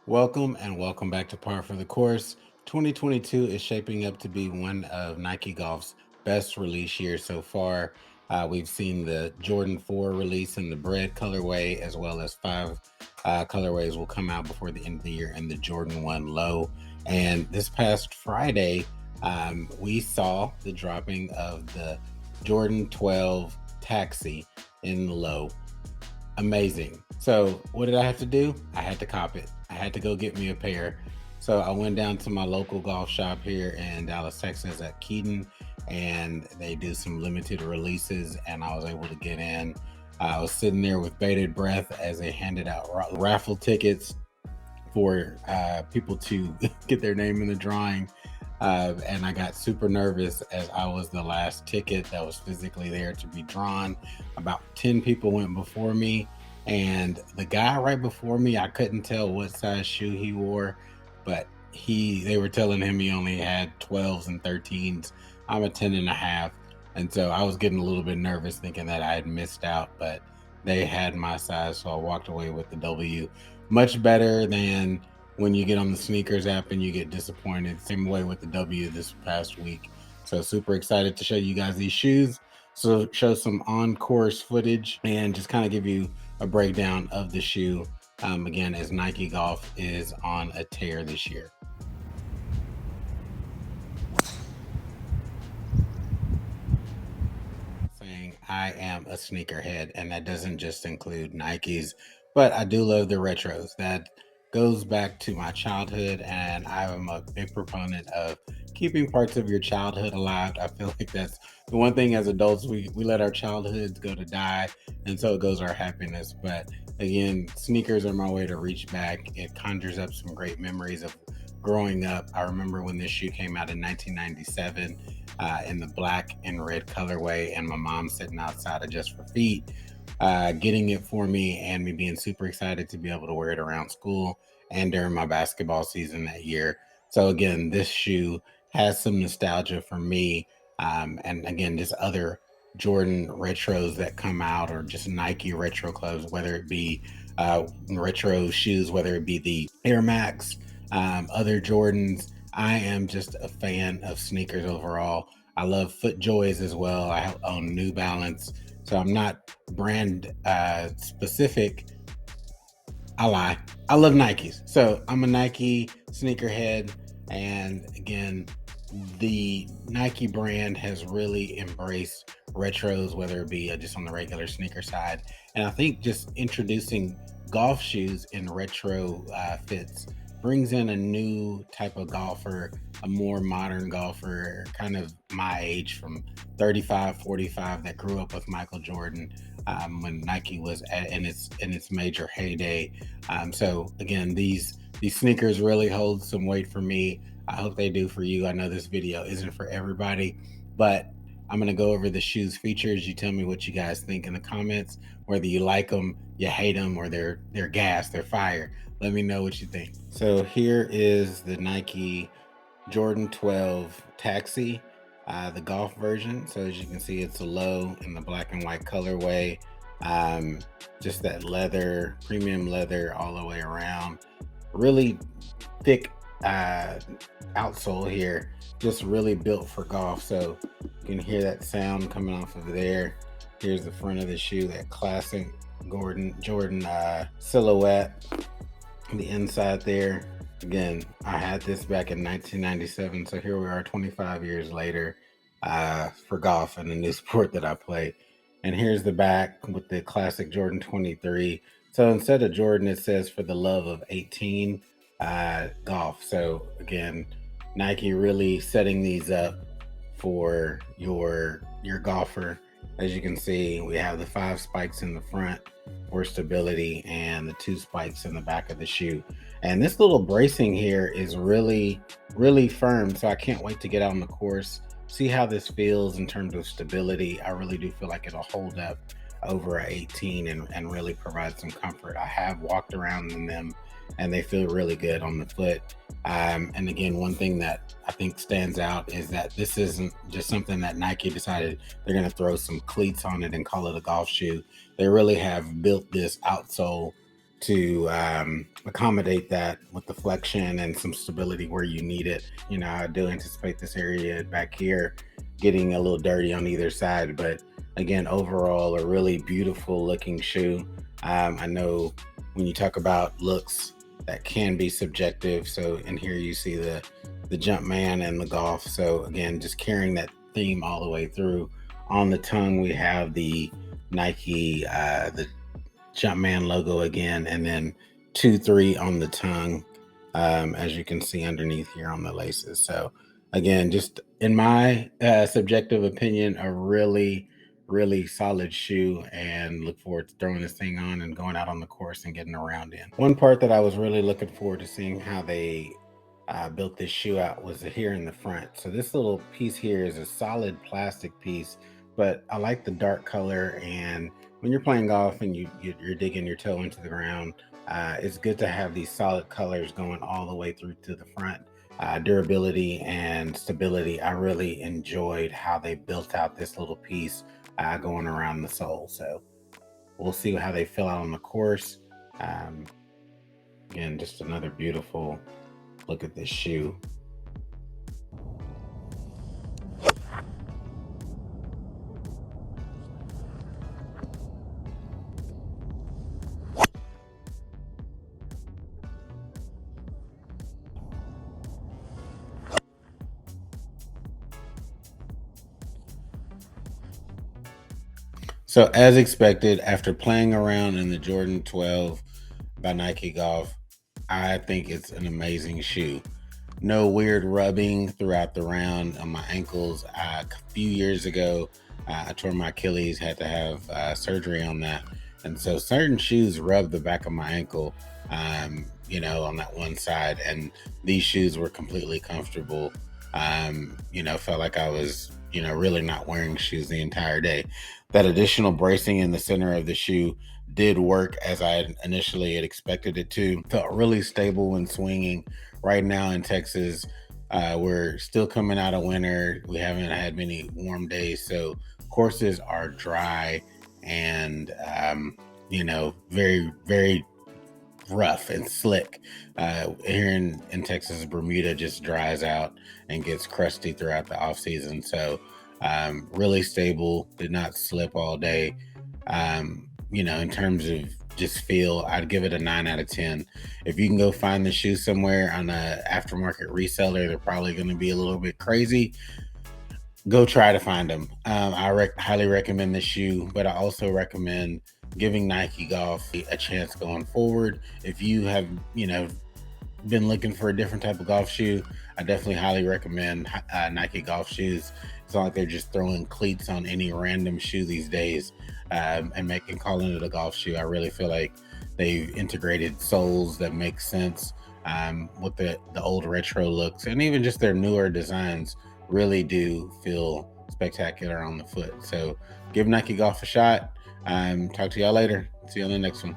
Welcome and welcome back to Par for the Course. 2022 is shaping up to be one of Nike Golf's best release years so far. We've seen the Jordan 4 release in the Bred colorway, as well as five colorways will come out before the end of the year in the Jordan 1 low. And this past Friday, we saw the dropping of the Jordan 12 Taxi in the low. Amazing. So what did I have to do? I had to cop it. I had to go get me a pair. So I went down to my local golf shop here in Dallas, Texas at Keaton, and they do some limited releases, and I was able to get in. I was sitting there with bated breath as they handed out raffle tickets for people to get their name in the drawing. And I got super nervous as I was the last ticket that was physically there to be drawn. About 10 people went before me, and the guy right before me, I couldn't tell what size shoe he wore, but they were telling him he only had 12s and 13s. I'm a 10 and a half. And so I was getting a little bit nervous thinking that I had missed out, but they had my size. So I walked away with the W. Much better than when you get on the sneakers app and you get disappointed. Same way with the W this past week. So super excited to show you guys these shoes. So show some on-course footage and just kind of give you a breakdown of the shoe. Again, as Nike Golf is on a tear this year. Saying I am a sneakerhead, and that doesn't just include Nikes, but I do love the retros. That goes back to my childhood, and I am a big proponent of keeping parts of your childhood alive. I feel like that's the one thing as adults we let our childhoods go to die, and so it goes our happiness. But again, sneakers are my way to reach back. It conjures up some great memories of growing up. I remember when this shoe came out in 1997 in the black and red colorway, and my mom sitting outside of Just for Feet getting it for me, and me being super excited to be able to wear it around school and during my basketball season that year. So again, this shoe has some nostalgia for me. And again, just other Jordan retros that come out, or just Nike retro clubs, whether it be retro shoes, whether it be the Air Max, other Jordans. I am just a fan of sneakers overall. I love FootJoys as well. I own New Balance, so I'm not brand specific. I lie. I love Nikes. So I'm a Nike sneakerhead. And again, the Nike brand has really embraced retros, whether it be just on the regular sneaker side. And I think just introducing golf shoes in retro fits brings in a new type of golfer, a more modern golfer, kind of my age, from 35, 45, that grew up with Michael Jordan when Nike was in its major heyday. So again, these sneakers really hold some weight for me. I hope they do for you. I know this video isn't for everybody, but I'm going to go over the shoes features. You tell me what you guys think in the comments, whether you like them, you hate them, or they're gas, they're fire. Let me know what you think. So here is the Nike Jordan 12 Taxi, the golf version. So as you can see, it's a low in the black and white colorway. Just that leather, premium leather all the way around. Really thick outsole here, just really built for golf. So you can hear that sound coming off of there. Here's the front of the shoe, that classic Jordan silhouette. The inside there, again, I had this back in 1997, so here we are 25 years later for golf and the new sport that I play. And here's the back with the classic Jordan 23. So instead of Jordan, it says "for the love of 18 golf." So again, Nike really setting these up for your golfer. As you can see, we have the 5 spikes in the front for stability and the 2 spikes in the back of the shoe. And this little bracing here is really, really firm. So I can't wait to get out on the course, see how this feels in terms of stability. I really do feel like it'll hold up over 18 and really provide some comfort. I have walked around in them and they feel really good on the foot. And again, one thing that I think stands out is that this isn't just something that Nike decided they're going to throw some cleats on it and call it a golf shoe. They really have built this outsole to accommodate that with the flexion and some stability where you need it. I do anticipate this area back here getting a little dirty on either side, but again, overall, a really beautiful looking shoe. I know when you talk about looks, that can be subjective. So in here you see the jump man and the golf. So again, just carrying that theme all the way through. On the tongue, we have the Nike, the Jumpman logo again, and then 2-3 on the tongue, as you can see underneath here on the laces. So again, just in my subjective opinion, a really, really solid shoe, and look forward to throwing this thing on and going out on the course and getting around in. One part that I was really looking forward to seeing how they built this shoe out was here in the front. So this little piece here is a solid plastic piece, but I like the dark color. And when you're playing golf and you're digging your toe into the ground, it's good to have these solid colors going all the way through to the front. Durability and stability. I really enjoyed how they built out this little piece going around the sole. So we'll see how they fill out on the course. Again, just another beautiful look at this shoe. So as expected, after playing around in the Jordan 12 by Nike Golf, I think it's an amazing shoe. No weird rubbing throughout the round on my ankles. A few years ago, I tore my Achilles, had to have surgery on that. And so certain shoes rub the back of my ankle, on that one side. And these shoes were completely comfortable. Felt like I was, really not wearing shoes the entire day. That additional bracing in the center of the shoe did work as I initially had expected it to. Felt really stable when swinging. Right now in Texas, we're still coming out of winter. We haven't had many warm days, so courses are dry and very, very rough and slick. Here in Texas, Bermuda just dries out and gets crusty throughout the off season. So really stable, did not slip all day. In terms of just feel, I'd give it a 9 out of 10. If you can go find the shoe somewhere on a aftermarket reseller, they're probably going to be a little bit crazy. Go try to find them. I highly recommend the shoe, but I also recommend giving Nike Golf a chance going forward. If you have, been looking for a different type of golf shoe, I definitely highly recommend Nike Golf shoes. It's not like they're just throwing cleats on any random shoe these days and calling it a golf shoe. I really feel like they've integrated soles that make sense with the old retro looks, and even just their newer designs really do feel spectacular on the foot. So give Nike Golf a shot. Talk to y'all later. See you on the next one.